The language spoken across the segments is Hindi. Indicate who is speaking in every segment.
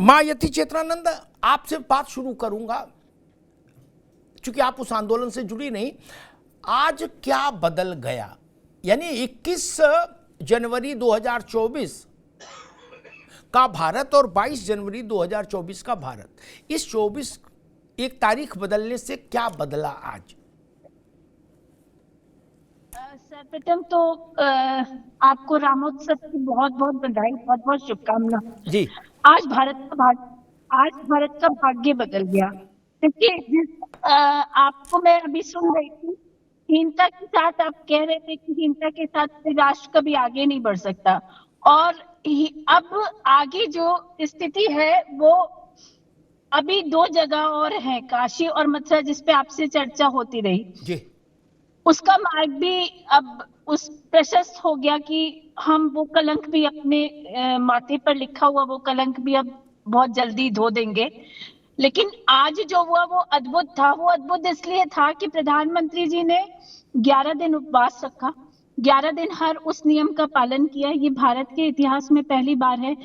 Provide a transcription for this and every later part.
Speaker 1: माँ यति चेतनानंद, आपसे बात शुरू करूंगा क्योंकि आप उस आंदोलन से जुड़ी नहीं। आज क्या बदल गया? यानी 21 जनवरी 2024 का भारत और 22 जनवरी 2024 का भारत, इस 24 एक तारीख बदलने से क्या बदला आज?
Speaker 2: सर्वप्रथम तो आपको रामोत्सव की बहुत बहुत बधाई, बहुत बहुत शुभकामना
Speaker 1: जी।
Speaker 2: आज भारत का भाग्य बदल गया। देखिए, आपको मैं अभी सुन रही थी, हीनता के साथ आप कह रहे थे कि हीनता के साथ राष्ट्र कभी आगे नहीं बढ़ सकता, और अब आगे जो स्थिति है वो अभी दो जगह और है, काशी और मथुरा, जिसपे आपसे चर्चा होती रही
Speaker 1: जी।
Speaker 2: उसका मार्ग भी अब उस प्रशस्त हो गया कि हम वो कलंक भी अपने माथे पर लिखा हुआ वो कलंक भी अब बहुत जल्दी धो देंगे। लेकिन आज जो हुआ वो अद्भुत था। वो अद्भुत इसलिए था कि प्रधानमंत्री जी ने 11 दिन उपवास रखा, 11 दिन हर उस नियम का पालन किया। ये भारत के इतिहास में पहली बार है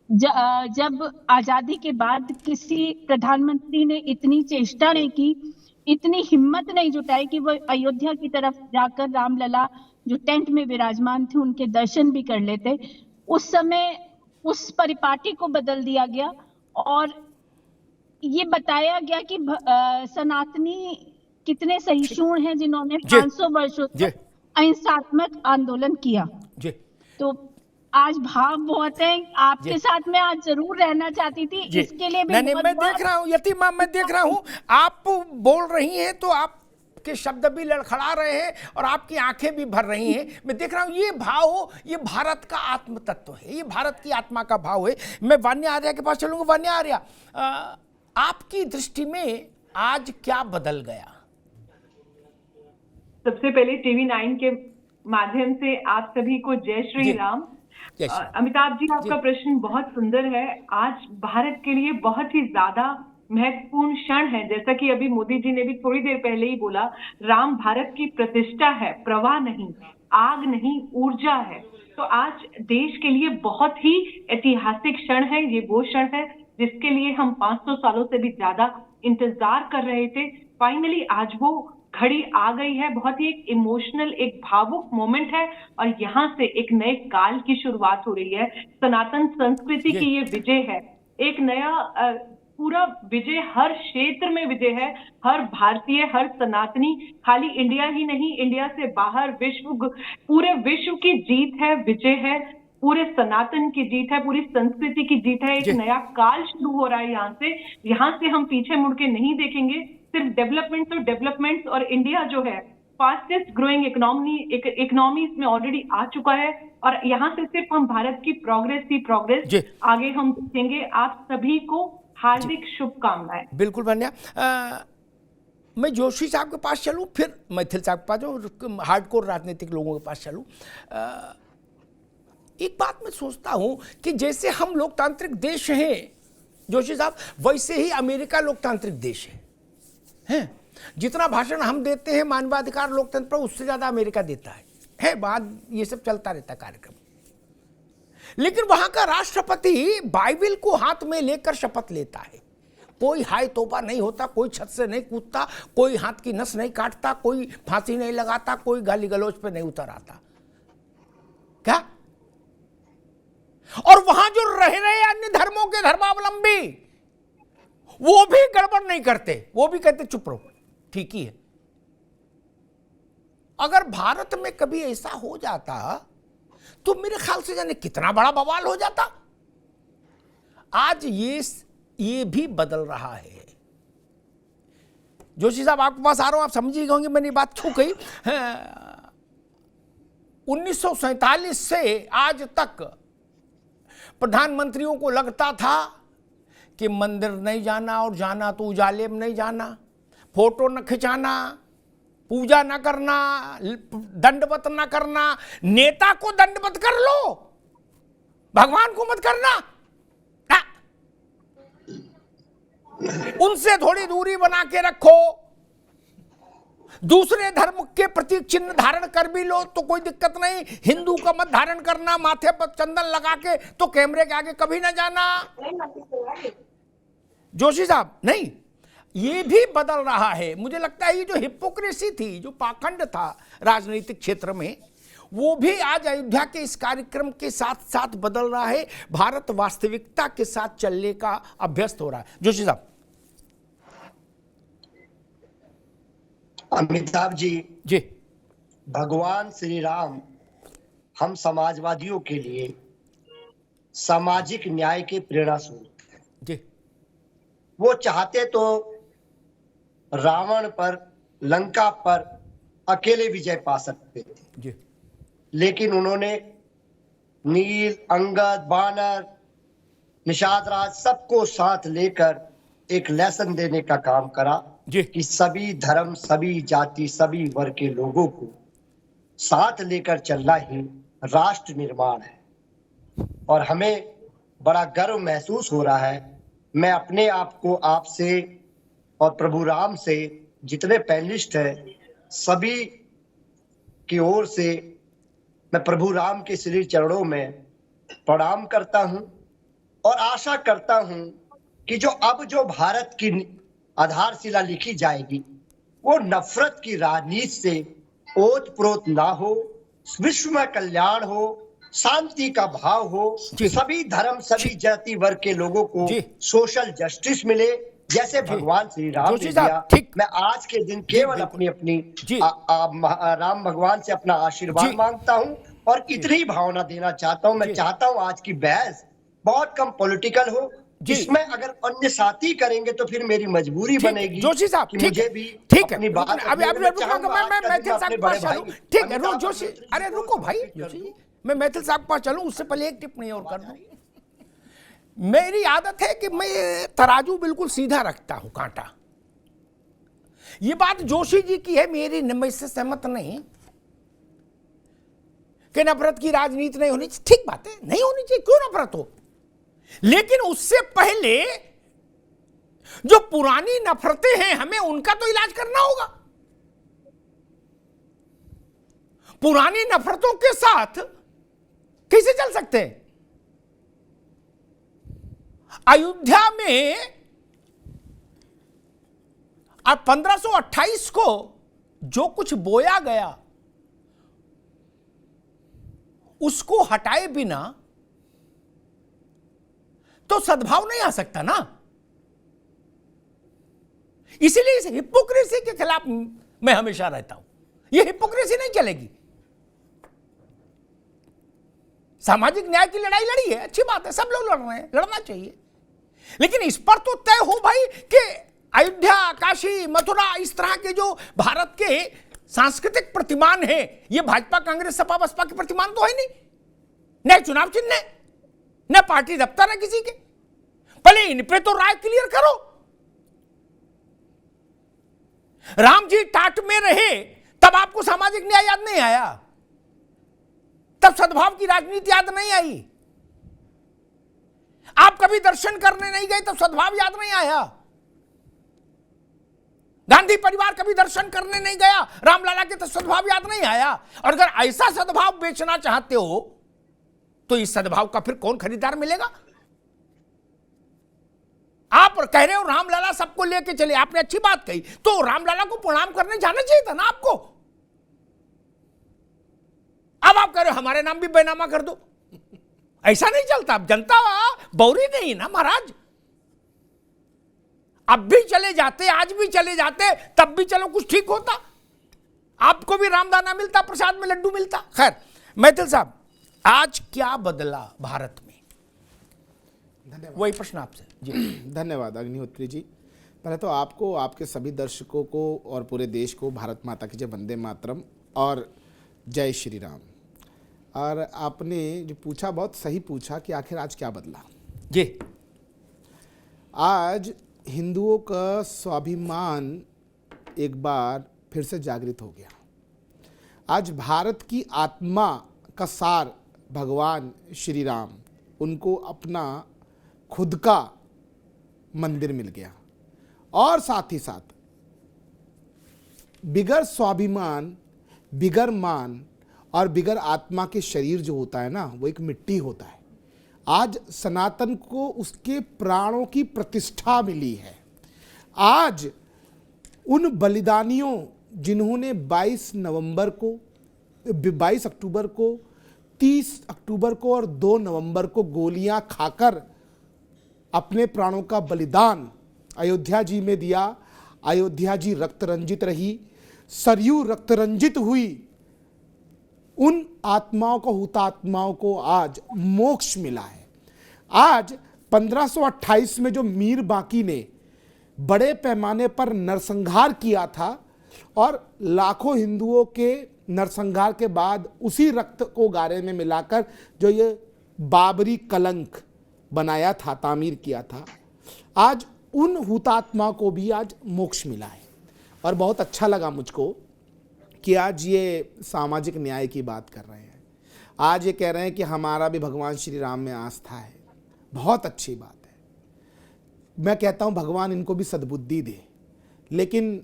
Speaker 2: जब आजादी के बाद किसी प्रधानमंत्री ने इतनी चेष्टा नहीं की, इतनी हिम्मत नहीं जुटाई कि वो अयोध्या की तरफ जाकर रामलला जो टेंट में विराजमान थे उनके दर्शन भी कर लेते। उस समय उस परिपाटी को बदल दिया गया और ये बताया गया कि सनातनी कितने सहिष्णु हैं जिन्होंने 500 वर्षों तक अहिंसात्मक आंदोलन किया। तो आज भाव बहुत है, आपके साथ में आज जरूर रहना चाहती थी, इसके लिए भी
Speaker 1: नहीं, मैं देख रहा हूँ यति माँ, मैं देख रहा हूँ आप बोल रही हैं तो आपके शब्द भी लड़खड़ा रहे हैं और आपकी आंखें भी भर रही हैं। मैं देख रहा हूँ ये भाव, ये भारत का आत्म तत्व है, ये भारत की आत्मा का भाव है। मैं वान्या आर्या के पास चलूंगा। वान्या आर्या, आपकी दृष्टि में आज क्या बदल गया?
Speaker 3: सबसे पहले टीवी 9 के माध्यम से आप सभी को जय श्री राम। अमिताभ जी, आपका प्रश्न बहुत सुंदर है। आज भारत के लिए बहुत ही ज्यादा महत्वपूर्ण क्षण है। जैसा कि अभी मोदी जी ने भी थोड़ी देर पहले ही बोला, राम भारत की प्रतिष्ठा है, प्रवाह नहीं, आग नहीं, ऊर्जा है। तो आज देश के लिए बहुत ही ऐतिहासिक क्षण है। ये वो क्षण है जिसके लिए हम 500 सालों से भी ज्यादा इंतजार कर रहे थे। फाइनली आज वो घड़ी आ गई है। बहुत ही एक इमोशनल, एक भावुक मोमेंट है और यहाँ से एक नए काल की शुरुआत हो रही है। सनातन संस्कृति की ये विजय है, एक नया पूरा विजय, हर क्षेत्र में विजय है। हर भारतीय, हर सनातनी, खाली इंडिया ही नहीं, इंडिया से बाहर पूरे विश्व की जीत है, विजय है, पूरे सनातन की जीत है, पूरी संस्कृति की जीत है। एक नया काल शुरू हो रहा है। यहाँ से हम पीछे मुड़ के नहीं देखेंगे। सिर्फ डेवलपमेंट्स और इंडिया जो है फास्टेस्ट ग्रोइंग इकोनॉमी इसमें ऑलरेडी आ चुका है और यहाँ से सिर्फ हम भारत की प्रोग्रेस आगे हम देखेंगे। आप सभी को हार्दिक शुभकामनाएं।
Speaker 1: बिल्कुल वान्या, मैं जोशी साहब के पास चलूं, फिर मैथिल साहब के पास जाऊं, हार्डकोर राजनीतिक लोगों के पास चलूं। एक बात मैं सोचता हूं कि जैसे हम लोकतांत्रिक देश हैं जोशी साहब, वैसे ही अमेरिका लोकतांत्रिक देश है। जितना भाषण हम देते हैं मानवाधिकार लोकतंत्र पर, उससे ज्यादा अमेरिका देता है। बात ये सब चलता रहता है कार्यक्रम। लेकिन वहां का राष्ट्रपति बाइबिल को हाथ में लेकर शपथ लेता है। कोई हाय तोबा नहीं होता, कोई छत से नहीं कूदता, कोई हाथ की नस नहीं काटता, कोई फांसी नहीं लगाता, कोई गाली गलौज पे नहीं उतर आता। क्या? और वहां जो रह रहे अन्य धर्मों के धर्मावलंबी, वो भी गड़बड़ नहीं करते, वो भी कहते चुप रहो, ठीक ही है। अगर भारत में कभी ऐसा हो जाता तो मेरे ख्याल से जाने कितना बड़ा बवाल हो जाता। आज ये भी बदल रहा है। जोशी साहब, आपके पास आ रहा हूं, आप समझिए होंगे मैंने बात क्यों कही। 1947 से आज तक प्रधानमंत्रियों को लगता था कि मंदिर नहीं जाना, और जाना तो उजाले में नहीं जाना, फोटो न खिंचाना, पूजा न करना, दंडवत न करना। नेता को दंडवत कर लो, भगवान को मत करना। उनसे थोड़ी दूरी बना के रखो। दूसरे धर्म के प्रतीक चिन्ह धारण कर भी लो तो कोई दिक्कत नहीं, हिंदू का मत धारण करना, माथे पर चंदन लगा के तो कैमरे के आगे कभी ना जाना। जोशी साहब, नहीं, ये भी बदल रहा है। मुझे लगता है ये जो हिपोक्रेसी थी, जो पाखंड था राजनीतिक क्षेत्र में, वो भी आज अयोध्या के इस कार्यक्रम के साथ साथ बदल रहा है। भारत वास्तविकता के साथ चलने का अभ्यस्त हो रहा है। जोशी साहब।
Speaker 4: अमिताभ जी, भगवान श्री राम हम समाजवादियों के लिए सामाजिक न्याय के प्रेरणा स्रोत जी। वो चाहते तो रावण पर, लंका पर अकेले विजय पा सकते थे जी। लेकिन उन्होंने नील, अंगद, बानर, निषाद राज सबको साथ लेकर एक लेसन देने का काम करा कि सभी धर्म, सभी जाति, सभी वर्ग के लोगों को साथ लेकर चलना ही राष्ट्र निर्माण है। और हमें बड़ा गर्व महसूस हो रहा है। मैं अपने आप को आपसे और प्रभु राम से, जितने पैनलिस्ट हैं सभी की ओर से मैं प्रभु राम के श्री चरणों में प्रणाम करता हूं और आशा करता हूं कि जो भारत की आधारशिला लिखी जाएगी वो नफरत की राजनीति से ओत प्रोत ना हो, विश्व में कल्याण हो, शांति का भाव हो, सभी धर्म, सभी जाति वर्ग के लोगों को सोशल जस्टिस मिले, जैसे भगवान श्री राम ने दिया। मैं आज के दिन केवल अपनी राम भगवान से अपना आशीर्वाद मांगता हूं और इतनी भावना देना चाहता हूं। मैं चाहता हूं आज की बहस बहुत कम पॉलिटिकल हो, जिसमें अगर अन्य साथी करेंगे तो फिर मेरी मजबूरी बनेगी।
Speaker 1: जोशी साहब,
Speaker 4: मुझे भी
Speaker 1: ठीक है,
Speaker 4: अपनी बात
Speaker 1: अभी आप मैं मैथिल साहब के पास चलूं। ठीक है, जोशी, अरे रुको भाई, जोशी मैं मैथिल साहब के पास चलूं, उससे पहले एक टिप्पणी और कर दूं। मेरी आदत है कि मैं तराजू बिल्कुल सीधा रखता हूं, कांटा। ये बात जोशी जी की है, मेरी, मैं इससे सहमत नहीं कि नफरत की राजनीति नहीं होनी चाहिए। ठीक बात है, नहीं होनी चाहिए, क्यों नफरत हो, लेकिन उससे पहले जो पुरानी नफरतें हैं हमें उनका तो इलाज करना होगा। पुरानी नफरतों के साथ कैसे चल सकते हैं? अयोध्या में अब 1528 को जो कुछ बोया गया उसको हटाए बिना तो सद्भाव नहीं आ सकता ना। इसीलिए इस हिपोक्रेसी के खिलाफ मैं हमेशा रहता हूं। यह हिपोक्रेसी नहीं चलेगी। सामाजिक न्याय की लड़ाई लड़ी है, अच्छी बात है, सब लोग लड़ रहे हैं, लड़ना चाहिए, लेकिन इस पर तो तय हो भाई कि अयोध्या, काशी, मथुरा, इस तरह के जो भारत के सांस्कृतिक प्रतिमान हैं, ये भाजपा, कांग्रेस, सपा, बसपा के प्रतिमान तो है नहीं, न चुनाव चिन्ह है, न पार्टी दफ्तर है किसी के। पहले इन पे तो राय क्लियर करो। राम जी टाट में रहे तब आपको सामाजिक न्याय याद नहीं आया, तब सद्भाव की राजनीति याद नहीं आई। आप कभी दर्शन करने नहीं गए तब सद्भाव याद नहीं आया। गांधी परिवार कभी दर्शन करने नहीं गया रामलला के, तो सद्भाव याद नहीं आया। और अगर ऐसा सद्भाव बेचना चाहते हो तो इस सद्भाव का फिर कौन खरीदार मिलेगा? आप कह रहे हो रामलला सबको लेके चले, आपने अच्छी बात कही, तो रामलला को प्रणाम करने जाना चाहिए था ना आपको। अब आप कह रहे हो हमारे नाम भी बेनामा कर दो, ऐसा नहीं चलता। अब जनता बौरी नहीं ना महाराज। अब भी चले जाते, आज भी चले जाते, तब भी चलो कुछ ठीक होता, आपको भी रामदाना मिलता, प्रसाद में लड्डू मिलता। खैर, मैथिल साहब, आज क्या बदला भारत में?
Speaker 5: धन्यवाद।
Speaker 1: वही प्रश्न आपसे जी।
Speaker 5: धन्यवाद अग्निहोत्री जी। पहले तो आपको, आपके सभी दर्शकों को और पूरे देश को भारत माता की जय, वंदे मातरम और जय श्री राम। और आपने जो पूछा बहुत सही पूछा कि आखिर आज क्या बदला
Speaker 1: जी।
Speaker 5: आज हिंदुओं का स्वाभिमान एक बार फिर से जागृत हो गया। आज भारत की आत्मा का सार भगवान श्री राम, उनको अपना खुद का मंदिर मिल गया। और साथ ही साथ बिगर स्वाभिमान, बिगर मान और बिगर आत्मा के शरीर जो होता है ना, वो एक मिट्टी होता है। आज सनातन को उसके प्राणों की प्रतिष्ठा मिली है। आज उन बलिदानियों जिन्होंने 22 अक्टूबर को, 30 अक्टूबर को और 2 नवंबर को गोलियां खाकर अपने प्राणों का बलिदान अयोध्या जी में दिया, अयोध्या जी रक्त रंजित रही, सरयू रक्त रंजित हुई, उन आत्माओं को, हुतात्माओं को आज मोक्ष मिला है। आज 1528 में जो मीर बाकी ने बड़े पैमाने पर नरसंहार किया था और लाखों हिंदुओं के नरसंहार के बाद उसी रक्त को गारे में मिलाकर जो ये बाबरी कलंक बनाया था, तामीर किया था, आज उन हुतात्मा को भी आज मोक्ष मिला है। और बहुत अच्छा लगा मुझको कि आज ये सामाजिक न्याय की बात कर रहे हैं, आज ये कह रहे हैं कि हमारा भी भगवान श्री राम में आस्था है। बहुत अच्छी बात है। मैं कहता हूँ भगवान इनको भी सद्बुद्धि दे। लेकिन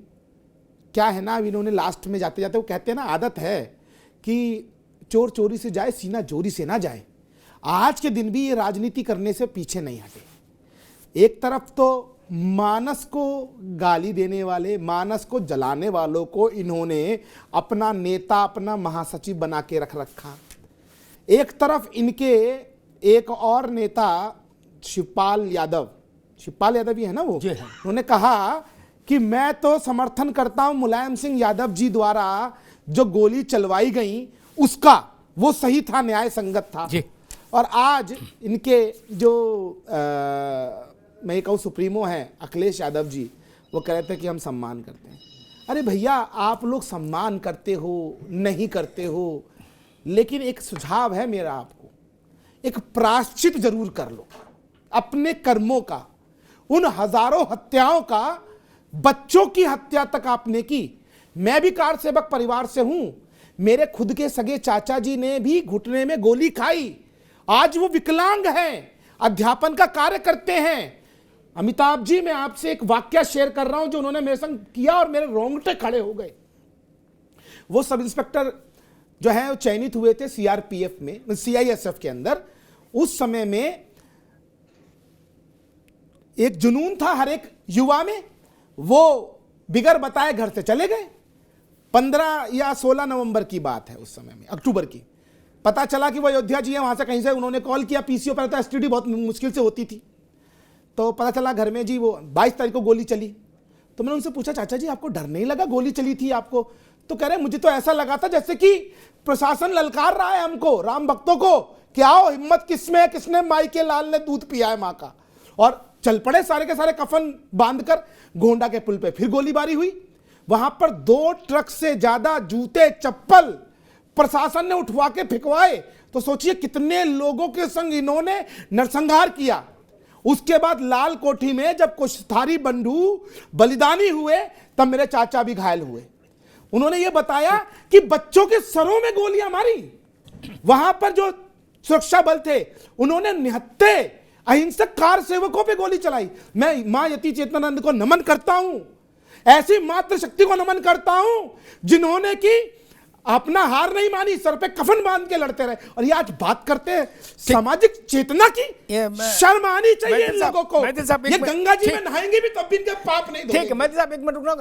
Speaker 5: क्या है ना, इन्होंने लास्ट में जाते जाते वो कहते हैं ना, आदत है कि चोर चोरी से जाए, सीना जोरी से ना जाए। आज के दिन भी ये राजनीति करने से पीछे नहीं हटे। एक तरफ तो मानस को गाली देने वाले, मानस को जलाने वालों को इन्होंने अपना नेता, अपना महासचिव बना के रख रखा। एक तरफ इनके एक और नेता शिवपाल यादव ही है ना, वो उन्होंने कहा कि मैं तो समर्थन करता हूं मुलायम सिंह यादव जी द्वारा जो गोली चलवाई गई उसका, वो सही था, न्याय संगत था। और आज इनके जो मैं कहूँ सुप्रीमो हैं अखिलेश यादव जी, वो कह रहे थे कि हम सम्मान करते हैं। अरे भैया, आप लोग सम्मान करते हो नहीं करते हो, लेकिन एक सुझाव है मेरा आपको, एक प्रायश्चित जरूर कर लो अपने कर्मों का। उन हजारों हत्याओं का, बच्चों की हत्या तक आपने की। मैं भी कार सेवक परिवार से हूं, मेरे खुद के सगे चाचा जी ने भी घुटने में गोली खाई। आज वो विकलांग हैं, अध्यापन का कार्य करते हैं। अमिताभ जी, मैं आपसे एक वाक्य शेयर कर रहा हूं जो उन्होंने मेरे संग किया और मेरे रोंगटे खड़े हो गए। वो सब इंस्पेक्टर जो है वो चयनित हुए थे सीआरपीएफ में, सीआईएसएफ के अंदर। उस समय में एक जुनून था हर एक युवा में, वो बिगर बताए घर से चले गए। 15 या 16 नवंबर की बात है, उस समय में अक्टूबर की। पता चला कि वो अयोध्या जी है, वहां से कहीं से उन्होंने कॉल किया पीसीओ पर, तो एसटीडी बहुत मुश्किल से होती थी। तो पता चला घर में जी वो 22 तारीख को गोली चली। तो मैंने उनसे पूछा, चाचा जी आपको डर नहीं लगा, गोली चली थी आपको? तो कह रहे मुझे तो ऐसा लगा था जैसे कि प्रशासन ललकार रहा है हमको, राम भक्तों को, कि आओ, हिम्मत किसमें है, किसने माई के लाल ने दूध पिया है माँ का। और चल पड़े सारे के सारे कफन बांधकर। गोंडा के पुल पे फिर गोलीबारी हुई। वहां पर 2 ट्रक से ज्यादा जूते चप्पल प्रशासन ने उठवा के फेंकवाए। तो सोचिए कितने लोगों के संग इन्होंने नरसंहार किया। उसके बाद लाल कोठी में जब कुशधारी बंधु बलिदानी हुए, तब मेरे चाचा भी घायल हुए। उन्होंने ये बताया कि बच्चों के सरों में गोलियां मारी। वहां पर जो सुरक्षा बल थे उन्होंने निहत्थे अहिंसक कार सेवकों पे गोली चलाई। मैं मां यति चेतनानंद को नमन करता हूं, ऐसी मातृशक्ति को नमन करता हूं जिन्होंने कि अपना हार नहीं मानी, सर पे कफन बांध के लड़ते रहे। और ये आज बात करते हैं सामाजिक चेतना की, शर्म आनी चाहिए इन लोगों को। ये गंगा जी में नहाएंगे भी तब भी इनके पाप नहीं धोएंगे।
Speaker 1: ठीक है, मैं साहब 1 मिनट रुकना।